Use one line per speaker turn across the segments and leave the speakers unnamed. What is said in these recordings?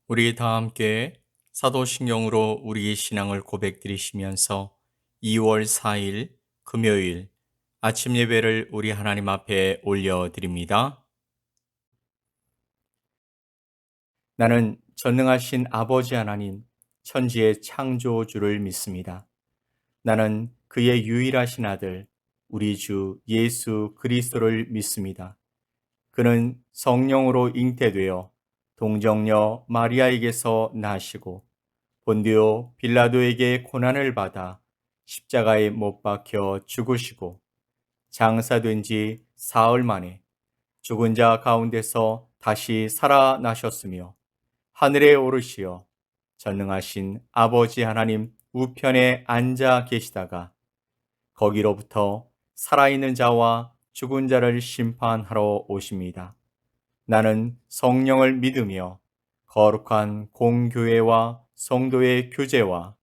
우리 다 함께 사도신경으로 우리의 신앙을 고백드리시면서 2월 4일 금요일 아침 예배를 우리 하나님 앞에 올려드립니다. 나는 전능하신 아버지 하나님, 천지의 창조주를 믿습니다. 나는 그의 유일하신 아들, 우리 주 예수 그리스도를 믿습니다. 그는 성령으로 잉태되어 동정녀 마리아에게서 나시고 본디오 빌라도에게 고난을 받아 십자가에 못 박혀 죽으시고 장사된 지 사흘 만에 죽은 자 가운데서 다시 살아나셨으며 하늘에 오르시어 전능하신 아버지 하나님 우편에 앉아 계시다가 거기로부터 살아있는 자와 죽은 자를 심판하러 오십니다. 나는 성령을 믿으며 거룩한 공교회와 성도의 교제와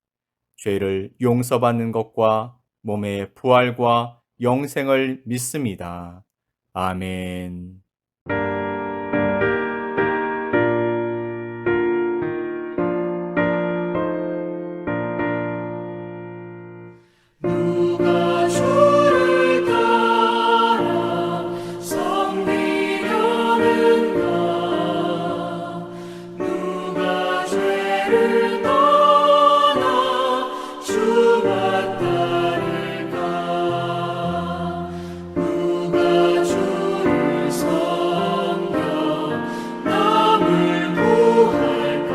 죄를 용서받는 것과 몸의 부활과 영생을 믿습니다. 아멘.
누가 주를 따라 섬기려는가 누가 죄를 떠나 주만 따를까 누가 주를 섬겨 남을 구할까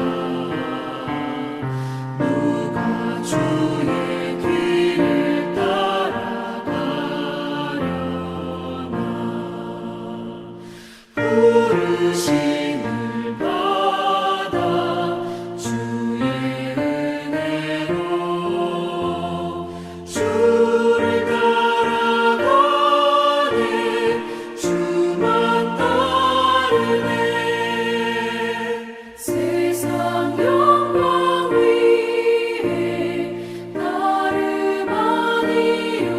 누가 주의 뒤를 따라가려나 부르심을 받아 주의 은혜로 주를 따라가네 주만 따르네 세상 영광 위에 나름 아니요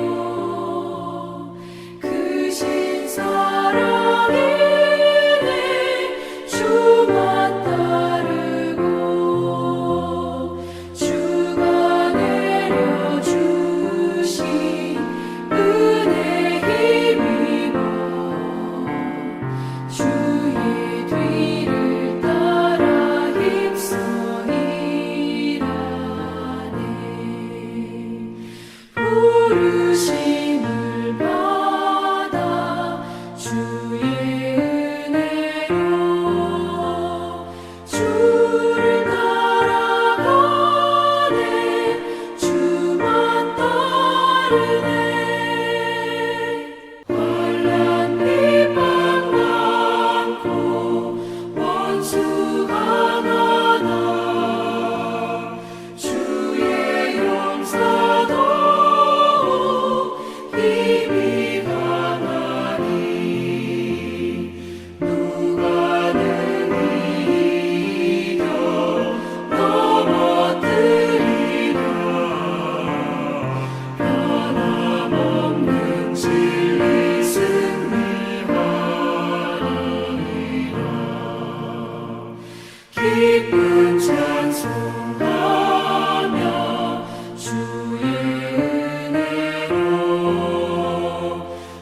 크신 사랑이네 주만 따르고 주가 내려주신 은혜 힘입어 주의 뒤를 따라 힘써 일하네 부르심을 받아 주의 은혜로 주를 따라가네 주만 따르네 환난 비방 많고 원수가 많아 주의 용사도 힘이 강하니 누가 능히 이겨 넘어뜨리랴 변함없는 진리 승리하리라 기쁜 찬송하며 주의 은혜로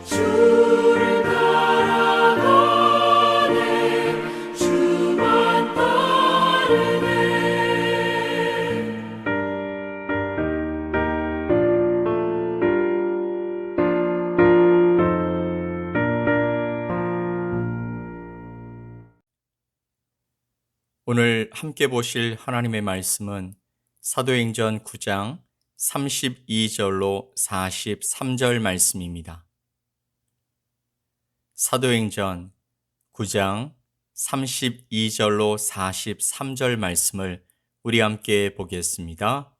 주를 따라가네 주만 따르네
오늘 함께 보실 하나님의 말씀은 사도행전 9장 32절로 43절 말씀입니다. 사도행전 9장 32절로 43절 말씀을 우리 함께 보겠습니다.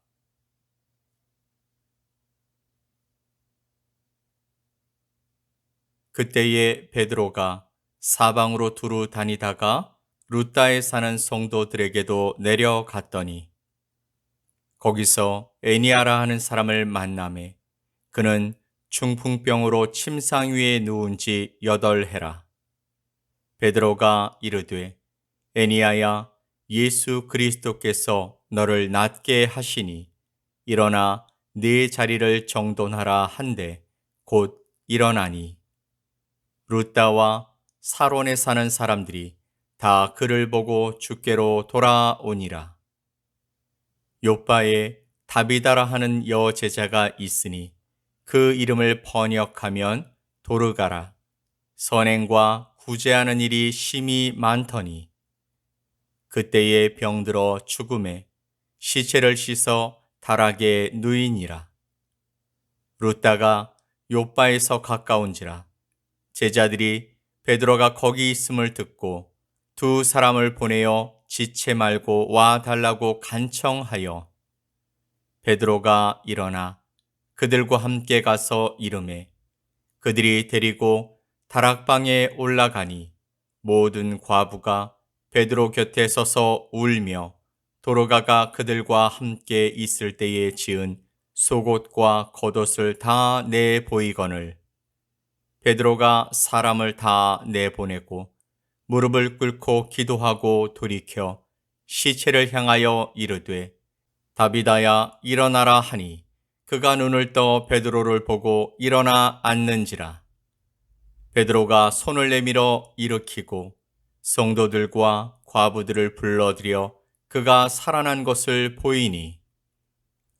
그때에 베드로가 사방으로 두루 다니다가 루따에 사는 성도들에게도 내려갔더니 거기서 애니아라 하는 사람을 만나매 그는 중풍병으로 침상 위에 누운 지 8해라. 베드로가 이르되 애니아야 예수 그리스도께서 너를 낫게 하시니 일어나 네 자리를 정돈하라 한데 곧 일어나니. 룻다와 사론에 사는 사람들이 다 그를 보고 주께로 돌아오니라. 요바에 다비다라 하는 여제자가 있으니 그 이름을 번역하면 도르가라. 선행과 구제하는 일이 심히 많더니 그때에 병들어 죽음에 시체를 씻어 다락에 누이니라. 룻다가 요바에서 가까운지라 제자들이 베드로가 거기 있음을 듣고 두 사람을 보내어 지체 말고 와 달라고 간청하여 베드로가 일어나 그들과 함께 가서 이르매 그들이 데리고 다락방에 올라가니 모든 과부가 베드로 곁에 서서 울며 도로가가 그들과 함께 있을 때에 지은 속옷과 겉옷을 다 내보이거늘 베드로가 사람을 다 내보내고 무릎을 꿇고 기도하고 돌이켜 시체를 향하여 이르되 다비다야 일어나라 하니 그가 눈을 떠 베드로를 보고 일어나 앉는지라. 베드로가 손을 내밀어 일으키고 성도들과 과부들을 불러들여 그가 살아난 것을 보이니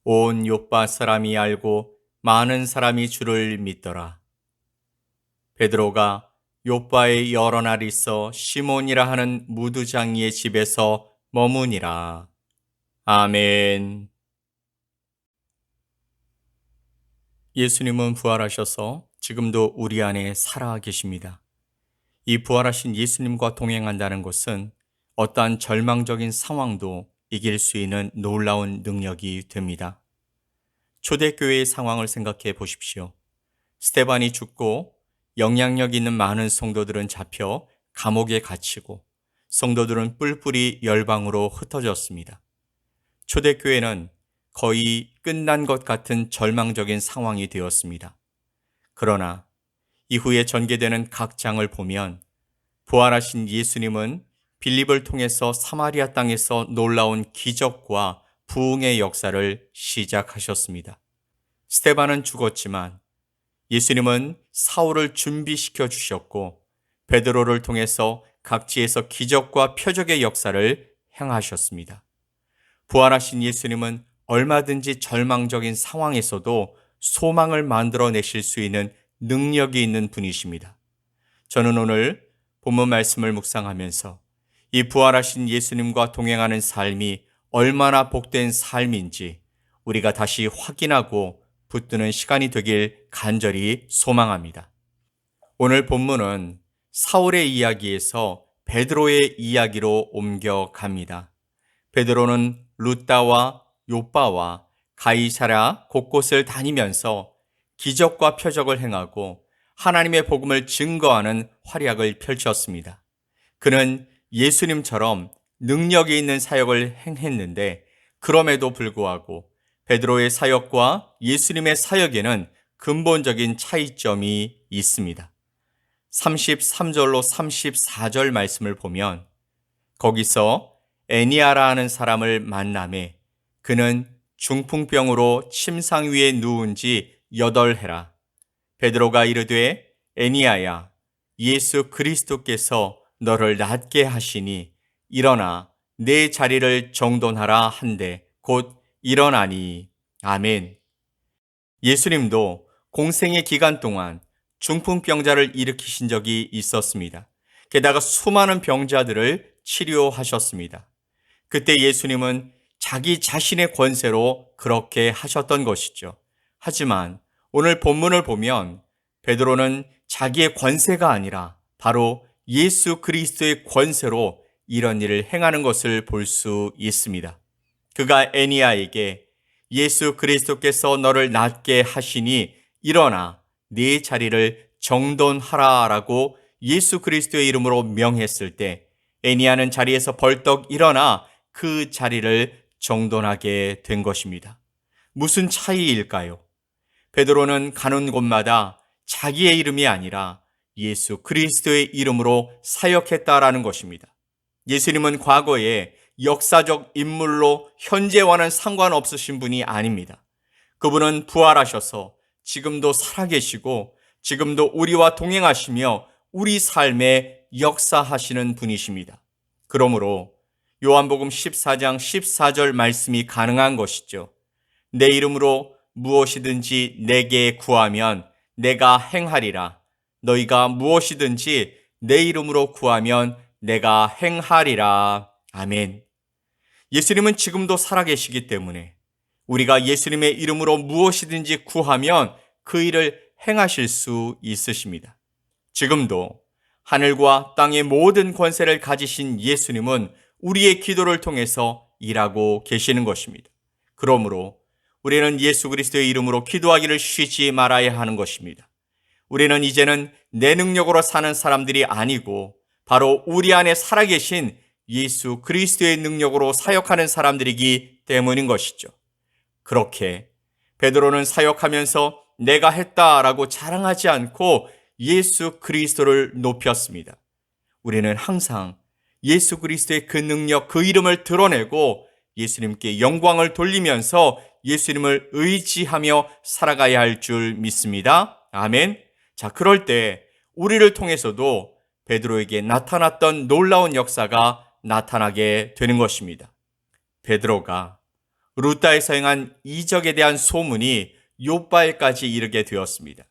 온 요빠 사람이 알고 많은 사람이 주를 믿더라. 베드로가 요빠에 여러 날 있어 시몬이라 하는 무두장이의 집에서 머무니라. 아멘. 예수님은 부활하셔서 지금도 우리 안에 살아 계십니다. 이 부활하신 예수님과 동행한다는 것은 어떠한 절망적인 상황도 이길 수 있는 놀라운 능력이 됩니다. 초대교회의 상황을 생각해 보십시오. 스데반이 죽고 영향력 있는 많은 성도들은 잡혀 감옥에 갇히고 성도들은 뿔뿔이 열방으로 흩어졌습니다. 초대교회는 거의 끝난 것 같은 절망적인 상황이 되었습니다. 그러나 이후에 전개되는 각 장을 보면 부활하신 예수님은 빌립을 통해서 사마리아 땅에서 놀라운 기적과 부흥의 역사를 시작하셨습니다. 스데반은 죽었지만 예수님은 사울을 준비시켜 주셨고 베드로를 통해서 각지에서 기적과 표적의 역사를 행하셨습니다. 부활하신 예수님은 얼마든지 절망적인 상황에서도 소망을 만들어내실 수 있는 능력이 있는 분이십니다. 저는 오늘 본문 말씀을 묵상하면서 이 부활하신 예수님과 동행하는 삶이 얼마나 복된 삶인지 우리가 다시 확인하고 붙드는 시간이 되길 간절히 소망합니다. 오늘 본문은 사울의 이야기에서 베드로의 이야기로 옮겨갑니다. 베드로는 룻다와 요빠와 가이사랴 곳곳을 다니면서 기적과 표적을 행하고 하나님의 복음을 증거하는 활약을 펼쳤습니다. 그는 예수님처럼 능력이 있는 사역을 행했는데 그럼에도 불구하고 베드로의 사역과 예수님의 사역에는 근본적인 차이점이 있습니다. 33절로 34절 말씀을 보면 거기서 애니아라 하는 사람을 만나매 그는 중풍병으로 침상 위에 누운 지 8해라. 베드로가 이르되 애니아야 예수 그리스도께서 너를 낫게 하시니 일어나 내 자리를 정돈하라 한데 곧 일어나니. 아멘. 예수님도 공생의 기간 동안 중풍병자를 일으키신 적이 있었습니다. 게다가 수많은 병자들을 치료하셨습니다. 그때 예수님은 자기 자신의 권세로 그렇게 하셨던 것이죠. 하지만 오늘 본문을 보면 베드로는 자기의 권세가 아니라 바로 예수 그리스도의 권세로 이런 일을 행하는 것을 볼 수 있습니다. 그가 애니아에게 예수 그리스도께서 너를 낫게 하시니 일어나 네 자리를 정돈하라 라고 예수 그리스도의 이름으로 명했을 때 애니아는 자리에서 벌떡 일어나 그 자리를 정돈하게 된 것입니다. 무슨 차이일까요? 베드로는 가는 곳마다 자기의 이름이 아니라 예수 그리스도의 이름으로 사역했다라는 것입니다. 예수님은 과거에 역사적 인물로 현재와는 상관없으신 분이 아닙니다. 그분은 부활하셔서 지금도 살아계시고 지금도 우리와 동행하시며 우리 삶에 역사하시는 분이십니다. 그러므로 요한복음 14장 14절 말씀이 가능한 것이죠. 내 이름으로 무엇이든지 내게 구하면 내가 행하리라. 너희가 무엇이든지 내 이름으로 구하면 내가 행하리라. 아멘. 예수님은 지금도 살아계시기 때문에 우리가 예수님의 이름으로 무엇이든지 구하면 그 일을 행하실 수 있으십니다. 지금도 하늘과 땅의 모든 권세를 가지신 예수님은 우리의 기도를 통해서 일하고 계시는 것입니다. 그러므로 우리는 예수 그리스도의 이름으로 기도하기를 쉬지 말아야 하는 것입니다. 우리는 이제는 내 능력으로 사는 사람들이 아니고 바로 우리 안에 살아계신 예수 그리스도의 능력으로 사역하는 사람들이기 때문인 것이죠. 그렇게 베드로는 사역하면서 내가 했다라고 자랑하지 않고 예수 그리스도를 높였습니다. 우리는 항상 예수 그리스도의 그 능력, 그 이름을 드러내고 예수님께 영광을 돌리면서 예수님을 의지하며 살아가야 할 줄 믿습니다. 아멘. 자, 그럴 때 우리를 통해서도 베드로에게 나타났던 놀라운 역사가 나타나게 되는 것입니다. 베드로가 루다에서 행한 이적에 대한 소문이 욥바에까지 이르게 되었습니다.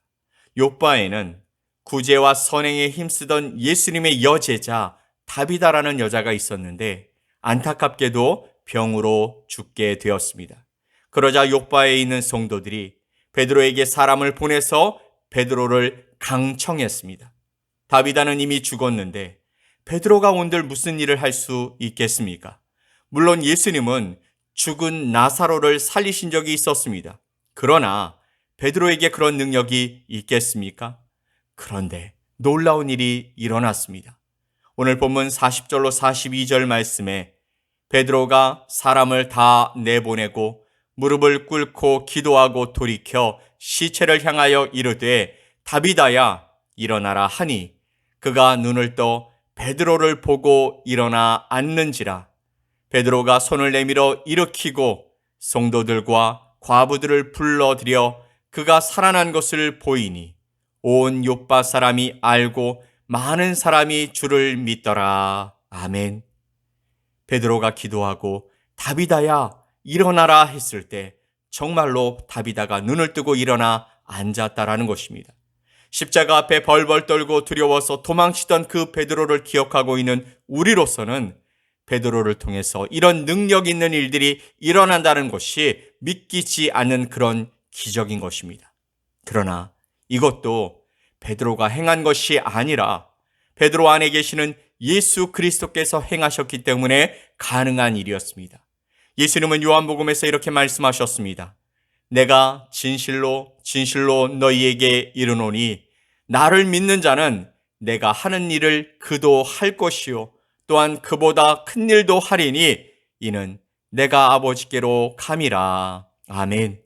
욥바에는 구제와 선행에 힘쓰던 예수님의 여제자 다비다라는 여자가 있었는데 안타깝게도 병으로 죽게 되었습니다. 그러자 욥바에 있는 성도들이 베드로에게 사람을 보내서 베드로를 강청했습니다. 다비다는 이미 죽었는데 베드로가 온들 무슨 일을 할 수 있겠습니까? 물론 예수님은 죽은 나사로를 살리신 적이 있었습니다. 그러나 베드로에게 그런 능력이 있겠습니까? 그런데 놀라운 일이 일어났습니다. 오늘 본문 40절로 42절 말씀에 베드로가 사람을 다 내보내고 무릎을 꿇고 기도하고 돌이켜 시체를 향하여 이르되 다비다야 일어나라 하니 그가 눈을 떠 베드로를 보고 일어나 앉는지라. 베드로가 손을 내밀어 일으키고 성도들과 과부들을 불러들여 그가 살아난 것을 보이니 온 욥바 사람이 알고 많은 사람이 주를 믿더라. 아멘. 베드로가 기도하고 다비다야 일어나라 했을 때 정말로 다비다가 눈을 뜨고 일어나 앉았다라는 것입니다. 십자가 앞에 벌벌 떨고 두려워서 도망치던 그 베드로를 기억하고 있는 우리로서는 베드로를 통해서 이런 능력 있는 일들이 일어난다는 것이 믿기지 않는 그런 기적인 것입니다. 그러나 이것도 베드로가 행한 것이 아니라 베드로 안에 계시는 예수 그리스도께서 행하셨기 때문에 가능한 일이었습니다. 예수님은 요한복음에서 이렇게 말씀하셨습니다. 내가 진실로 진실로 너희에게 이르노니 나를 믿는 자는 내가 하는 일을 그도 할 것이요 또한 그보다 큰 일도 하리니 이는 내가 아버지께로 감이라. 아멘.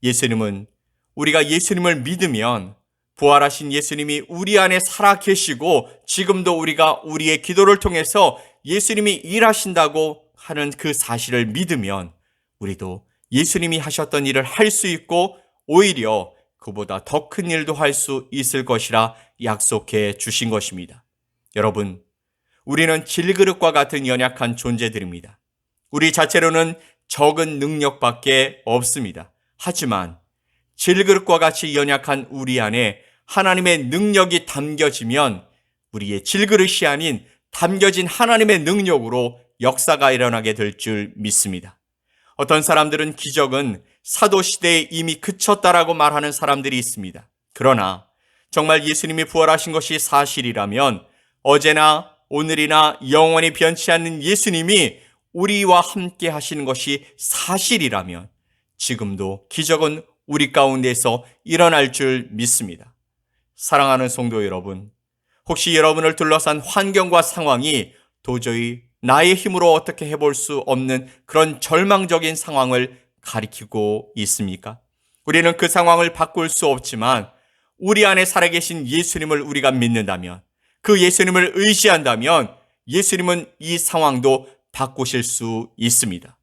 예수님은 우리가 예수님을 믿으면 부활하신 예수님이 우리 안에 살아 계시고 지금도 우리가 우리의 기도를 통해서 예수님이 일하신다고 하는 그 사실을 믿으면 우리도 예수님이 하셨던 일을 할 수 있고 오히려 그보다 더 큰 일도 할 수 있을 것이라 약속해 주신 것입니다. 여러분, 우리는 질그릇과 같은 연약한 존재들입니다. 우리 자체로는 적은 능력밖에 없습니다. 하지만 질그릇과 같이 연약한 우리 안에 하나님의 능력이 담겨지면 우리의 질그릇이 아닌 담겨진 하나님의 능력으로 역사가 일어나게 될 줄 믿습니다. 어떤 사람들은 기적은 사도시대에 이미 그쳤다라고 말하는 사람들이 있습니다. 그러나 정말 예수님이 부활하신 것이 사실이라면 어제나 오늘이나 영원히 변치 않는 예수님이 우리와 함께 하시는 것이 사실이라면 지금도 기적은 우리 가운데서 일어날 줄 믿습니다. 사랑하는 성도 여러분, 혹시 여러분을 둘러싼 환경과 상황이 도저히 나의 힘으로 어떻게 해볼 수 없는 그런 절망적인 상황을 가리키고 있습니까? 우리는 그 상황을 바꿀 수 없지만 우리 안에 살아계신 예수님을 우리가 믿는다면, 그 예수님을 의지한다면 예수님은 이 상황도 바꾸실 수 있습니다.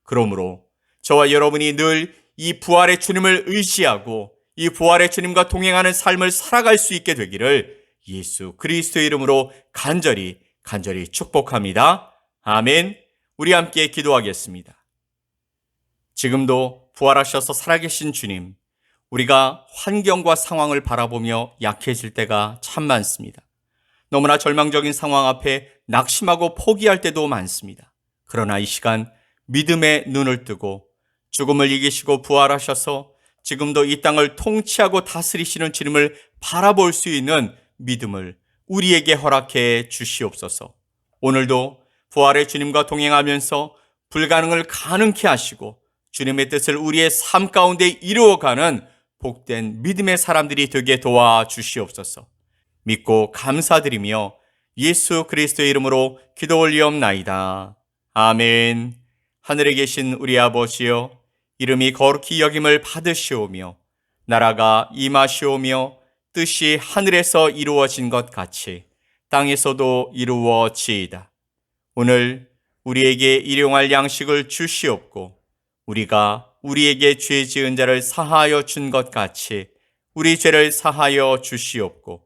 그러므로 저와 여러분이 늘 이 부활의 주님을 의지하고 이 부활의 주님과 동행하는 삶을 살아갈 수 있게 되기를 예수 그리스도의 이름으로 간절히 축복합니다. 아멘. 우리 함께 기도하겠습니다. 지금도 부활하셔서 살아계신 주님, 우리가 환경과 상황을 바라보며 약해질 때가 참 많습니다. 너무나 절망적인 상황 앞에 낙심하고 포기할 때도 많습니다. 그러나 이 시간 믿음의 눈을 뜨고 죽음을 이기시고 부활하셔서 지금도 이 땅을 통치하고 다스리시는 주님을 바라볼 수 있는 믿음을 우리에게 허락해 주시옵소서. 오늘도 부활의 주님과 동행하면서 불가능을 가능케 하시고 주님의 뜻을 우리의 삶 가운데 이루어가는 복된 믿음의 사람들이 되게 도와주시옵소서. 믿고 감사드리며 예수 그리스도의 이름으로 기도 올리옵나이다. 아멘. 하늘에 계신 우리 아버지여, 이름이 거룩히 여김을 받으시오며 나라가 임하시오며 뜻이 하늘에서 이루어진 것 같이 땅에서도 이루어지이다. 오늘 우리에게 일용할 양식을 주시옵고 우리가 우리에게 죄 지은 자를 사하여 준 것 같이 우리 죄를 사하여 주시옵고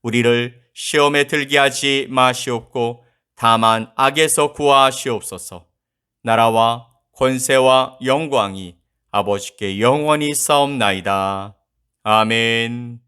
우리를 시험에 들게 하지 마시옵고 다만 악에서 구하시옵소서. 나라와 권세와 영광이 아버지께 영원히 싸움나이다. 아멘.